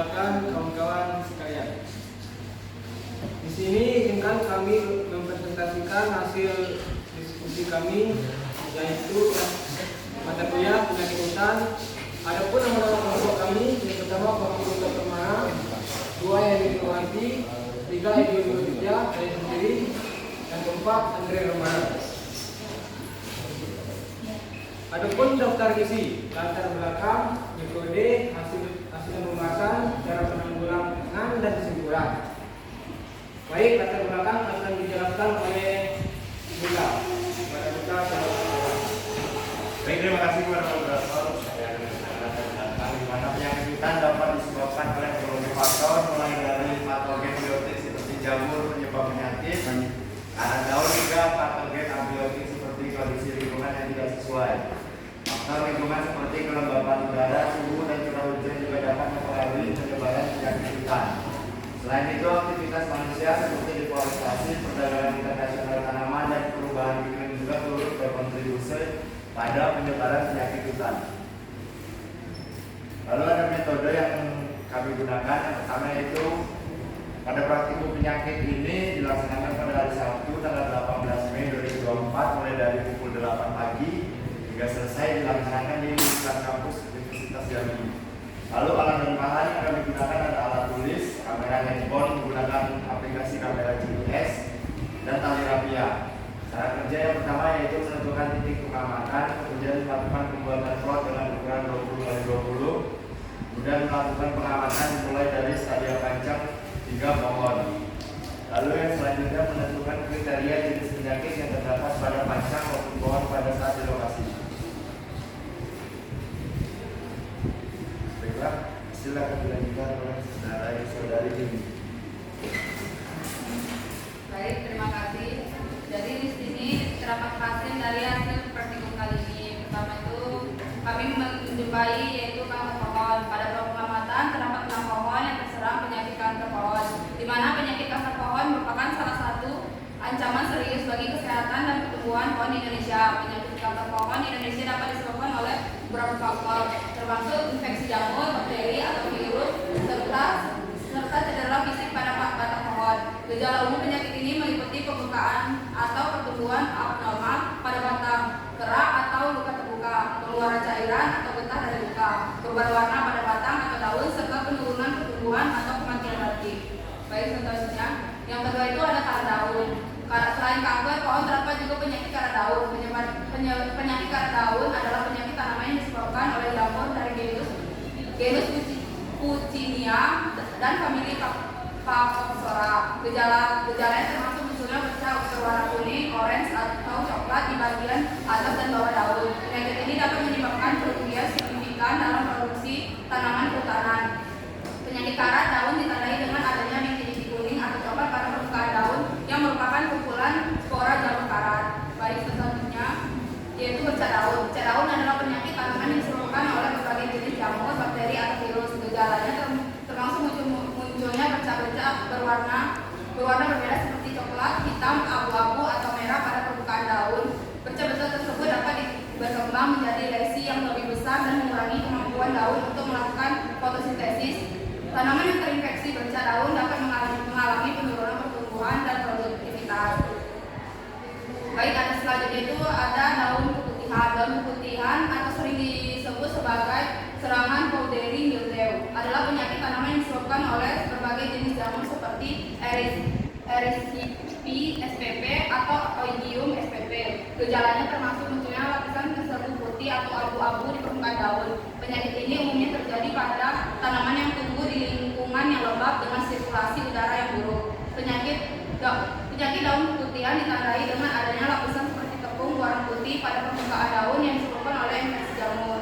perkenalkan kawan-kawan sekalian. Di sini izinkan kami mempresentasikan hasil diskusi kami, yaitu mata kuliah penyakit hutan. Adapun nama-nama kelompok kami, yang pertama Fakultas Pertama, 2 yang dihormati, 3 Ideologi saya sendiri, yang keempat Andre Romano. Adapun daftar isi, latar belakang, metode, hasil pembahasan, cara penanggulangan dan kesimpulan. Baik, latar belakang akan dijelaskan oleh Bunda. Kepada kita Baik, terima kasih kepada moderator. Saya akan menjelaskan di mana penyakit hutan dapat disebabkan oleh berbagai faktor, mulai dari patogen biotik seperti jamur penyebab penyakit, karena daun hingga patogen abiotik seperti kondisi lingkungan yang tidak sesuai. Faktor lingkungan seperti kelembapan udara, suhu, dan curah hujan juga dapat mempengaruhi penyebaran penyakit hutan. Selain itu, aktivitas manusia seperti deforestasi, perdagangan internasional tanaman, dan perubahan iklim juga turut berkontribusi pada penyebaran penyakit hutan. Lalu ada metode yang kami gunakan. Yang pertama yaitu pada praktikum penyakit ini dilaksanakan pada hari Sabtu tanggal 18 Mei 2024 mulai dari pukul 8 pagi hingga selesai dilaksanakan di lingkungan kampus Universitas Jambi. Lalu alat dan bahan yang kami gunakan adalah alat tulis, kamera handphone menggunakan aplikasi kamera GPS, dan tali rapia. Cara kerja yang pertama yaitu menentukan titik pengamatan, kemudian melakukan pembuatan plot dengan ukuran 20x20, kemudian melakukan pengamatan mulai dari stadia panjang hingga pohon. Lalu yang selanjutnya menentukan kriteria jenis penyakit yang terdapat pada panjang maupun pohon pada saat di lokasi. Baiklah, silakan dilanjutkan oleh saudari ini. Baik, terima kasih. Jadi di sini terdapat hasil dari hasil praktikum kali ini. Pertama itu kami menjumpai yaitu kanker pohon. Pada pengamatan terdapat 6 pohon yang terserang penyakit kanker pohon, di mana penyakit kanker pohon merupakan salah satu ancaman serius bagi kesehatan dan pertumbuhan pohon di Indonesia. Penyakit kanker pohon di Indonesia dapat disebabkan oleh beberapa faktor, termasuk infeksi jamur, bakteri atau virus, serta cedera fisik pada batang pohon. Gejala umum penyakit ini meliputi pembukaan atau pertumbuhan abnormal pada batang, kerak atau luka terbuka, pengeluaran cairan atau getah dari luka, perubahan warna pada batang atau daun, serta penurunan pertumbuhan atau kematian batik. Baik, selanjutnya, yang kedua itu ada karat daun. Selain kanker pohon terdapat juga penyakit karat daun. Penyakit karat daun adalah penyakit tanaman yang disebabkan oleh jamur dari genus Puccinia dan famili Paphosphora. Gejalanya termasuk munculnya bercak berwarna kuning, orange atau coklat di bagian atas dan bawah daun. Penyakit ini dapat menyebabkan kerugian signifikan dalam produksi tanaman kehutanan. Penyakit karat daun ditandai dengan adanya bintik kuning atau coklat pada permukaan daun yang merupakan kumpulan spora jamur karat. Baik, selanjutnya yaitu bercak daun. Bercak daun adalah penyakit tanaman yang disebabkan oleh berbagai jenis jamur, bakteri atau virus. Gejalanya termasuk munculnya bercak-bercak berwarna berbeda seperti coklat, hitam, abu-abu atau merah pada permukaan daun. Bercak-bercak tersebut dapat berkembang menjadi lesi yang lebih besar dan mengurangi kemampuan daun untuk melakukan fotosintesis. Tanaman yang terinfeksi bercak daun dapat mengalami penurunan pertumbuhan dan produktivitas. Baik, ada selanjutnya itu ada daun keputihan. Daun keputihan atau sering disebut sebagai serangan powdery mildew adalah penyakit tanaman yang disebabkan oleh berbagai jenis jamur seperti Erythripy spp atau Oidium spp. Gejalanya termasuk munculnya lapisan keseru putih atau abu-abu di permukaan daun. Penyakit ini umumnya terjadi pada tanaman yang tumbuh di lingkungan yang lembab dengan sirkulasi udara yang buruk. Penyakit daun keputihan ditandai dengan adanya lapisan seperti tepung warna putih pada permukaan daun yang disebabkan oleh infeksi jamur.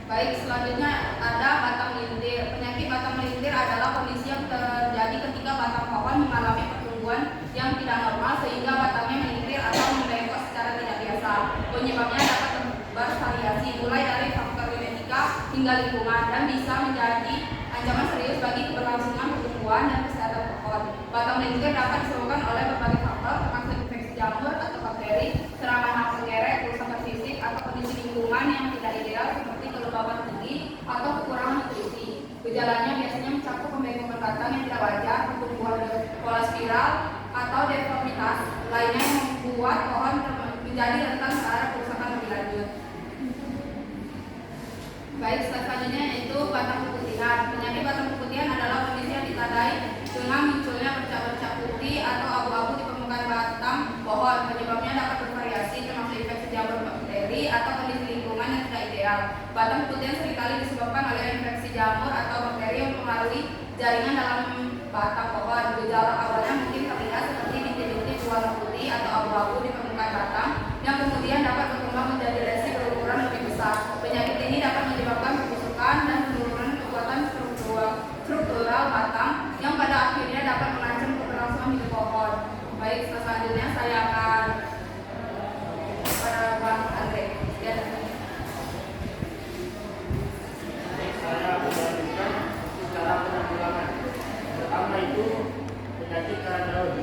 Baik, selanjutnya ada batang melintir. Penyakit batang melintir adalah kondisi yang terjadi ketika batang pohon mengalami pertumbuhan yang tidak normal sehingga batangnya melintir atau membengkok secara tidak biasa. Penyebabnya dapat bervariasi mulai dari faktor genetika hingga lingkungan dan bisa menjadi ancaman serius bagi keberlangsungan pertumbuhan dan kesehatan pohon. Batang melintir dapat disebabkan oleh berbagai faktor termasuk infeksi jamur atau bakteri, serangan hama kerek, kerusakan fisik atau kondisi lingkungan yang tidak ideal seperti kelembapan tinggi, Baik, selanjutnya yaitu batang keputihan. Penyakit batang keputihan adalah kondisi yang ditandai dengan munculnya bercak-bercak putih atau abu-abu di permukaan batang pohon. Penyebabnya dapat bervariasi termasuk infeksi jamur bakteri atau kondisi lingkungan yang tidak ideal. Batang keputihan seringkali disebabkan oleh infeksi jamur atau bakteri yang mempengaruhi jaringan dalam batang pohon. Gejala awalnya mungkin terlihat seperti bintik-bintik berwarna putih atau abu-abu di permukaan batang yang kemudian dapat berkembang menjadi lesi berukuran lebih besar. Penyakit ini dapat menyebabkan pembusukan dan penurunan kekuatan struktural batang yang pada akhirnya dapat mengancam keberlangsungan hidup pohon. Baik, selanjutnya saya akan kepada Bang Andre. Ya. Saya akan melanjutkan cara penanggulangan. Pertama itu penyakit karang daun.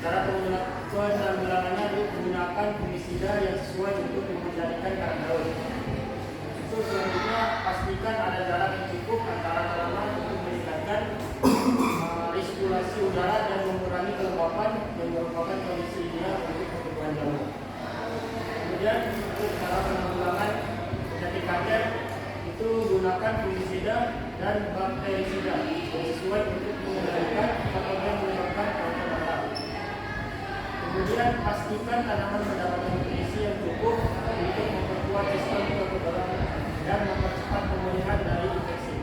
Cara penanggulangannya itu menggunakan fungisida yang sesuai untuk mengendalikan karang daun. Itu selanjutnya pastikan ada jarak yang cukup antara tanaman untuk meningkatkan resirkulasi udara dan mengurangi kelembapan yang merupakan kondisi ideal untuk pertumbuhan jamur. Kemudian untuk cara penanggulangan penyakit kanker itu gunakan fungisida dan bakterisida yang sesuai untuk mengendalikan patogen menyebabkan kanker batang. Kemudian pastikan tanaman mendapatkan nutrisi yang cukup untuk memperkuat sistem kekebalan dan mempercepat pemulihan dari infeksi.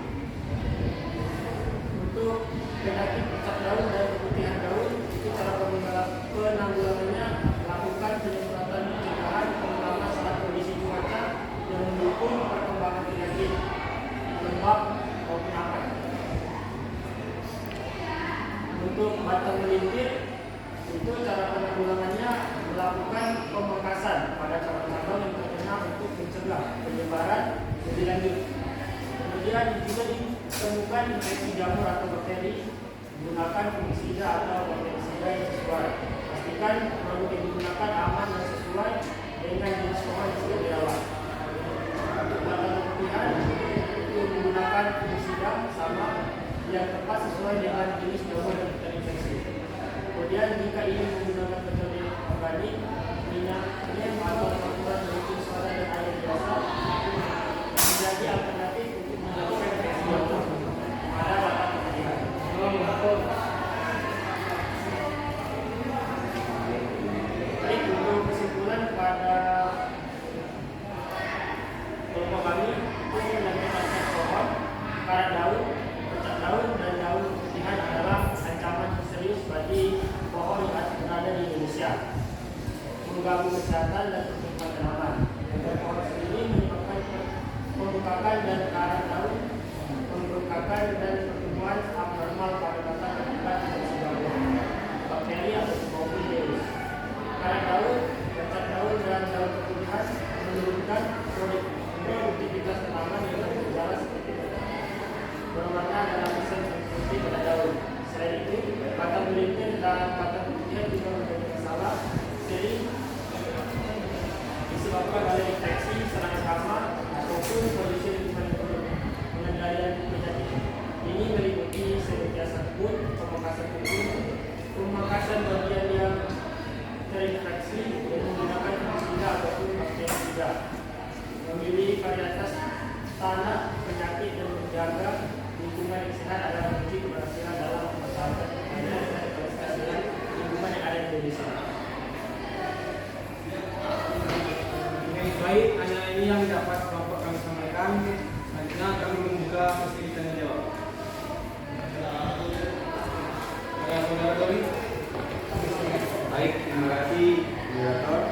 Untuk penyakit pucat daun dan keputihan daun, itu cara penanggulangannya melakukan penyemprotan pencegahan terutama saat kondisi cuaca yang mendukung perkembangan penyakit lembab maupun akar. Untuk batang melintir, itu cara penanggulangannya melakukan pemangkasan pada cabang-cabang yang terkena untuk mencegah penyebaran lebih lanjut. Kemudian juga ditemukan infeksi jamur atau bakteri, gunakan fungisida atau bakterisida yang sesuai. Pastikan produk yang digunakan aman dan sesuai dengan jenis pohon yang sudah dirawat. Untuk batang keputihan itu menggunakan fungisida sama yang tepat sesuai dengan jenis jamur yang terinfeksi. Kemudian jika ingin menggunakan metode organik, minyak neem atau campuran baking soda dan air biasa menjadi alternatif untuk menjauhkan infeksi jamur pada batang keputihan. Baik, untuk kesimpulan pada kelompok kami itu penyakit pohon, karang daun, pucat daun dan daun keputihan adalah ancaman serius bagi pohon yang berada di Indonesia, mengganggu kesehatan dan pertumbuhan tanaman. Dan pohon sendiri menyebabkan pembengkakan dan karang daun, pembengkakan dan pertumbuhan abnormal pada batang akibat infeksi jamur, bakteri atau maupun virus. Karang daun, pucat daun dan daun keputihan menurunkan produktivitas tanaman yang bergejala seperti berwarna dan lapisan seperti pada daun. Selain itu, batang melintir dan batang keputihan juga menjadi masalah sering disebabkan oleh infeksi, serangan hama, ataupun kondisi lingkungan yang buruk. Pengendalian penyakit ini meliputi senantiasa pun, pemangkasan kuku, pemangkasan bagian yang terinfeksi dengan menggunakan fungisida ataupun bakterisida, memilih varietas tanah penyakit dan menjaga lingkungan yang sehat adalah kunci keberhasilan dalam mempertahankan kelestarian lingkungan yang ada di Indonesia. Baik, hanya ini yang dapat kelompok kami sampaikan. Selanjutnya kami membuka sesi tanya jawab. Saudara Tori. Baik, terima kasih moderator.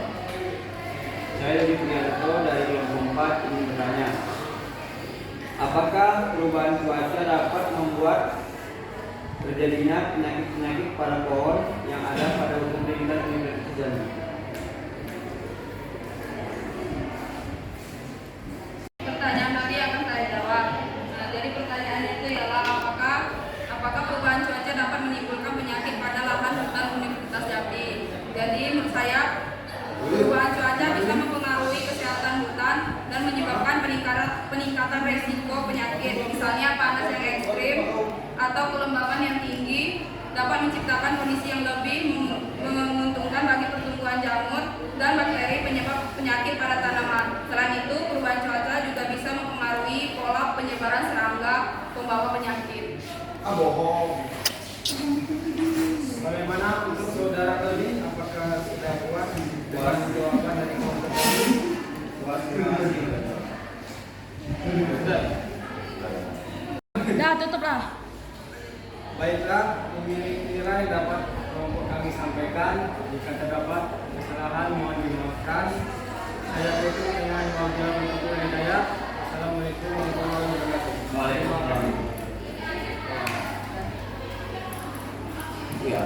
Saya Yudi Prianto dari kelompok 4 ingin bertanya. Apakah perubahan cuaca dapat membuat terjadinya penyakit-penyakit pada pohon yang ada pada hukum lingkungan Universitas Jambi? Pertanyaan tadi akan saya jawab. Nah, jadi pertanyaannya itu ialah apakah perubahan cuaca dapat menimbulkan penyakit pada lahan hutan Universitas Jambi? Jadi menurut saya perubahan cuaca bisa mempengaruhi kesehatan hutan dan menyebabkan peningkatan resiko penyakit. Misalnya panas yang ekstrim atau kelembapan yang tinggi dapat menciptakan kondisi yang lebih menguntungkan bagi pertumbuhan jamur dan bakteri penyebab penyakit pada tanaman. Selain itu, perubahan cuaca juga bisa mempengaruhi bohong. Bagaimana untuk saudara tadi? Apakah sudah puas dengan jawaban dari kelompok tadi? Sudah. Udah tutup lah. Baiklah, nilai dapat kelompok kami sampaikan. Jika terdapat kesalahan mohon dimaafkan. Saya tutup dengan wabillahi taufiq wal hidayah. Assalamualaikum warahmatullahi wabarakatuh. Waalaikumsalam. Terima kasih. Iya.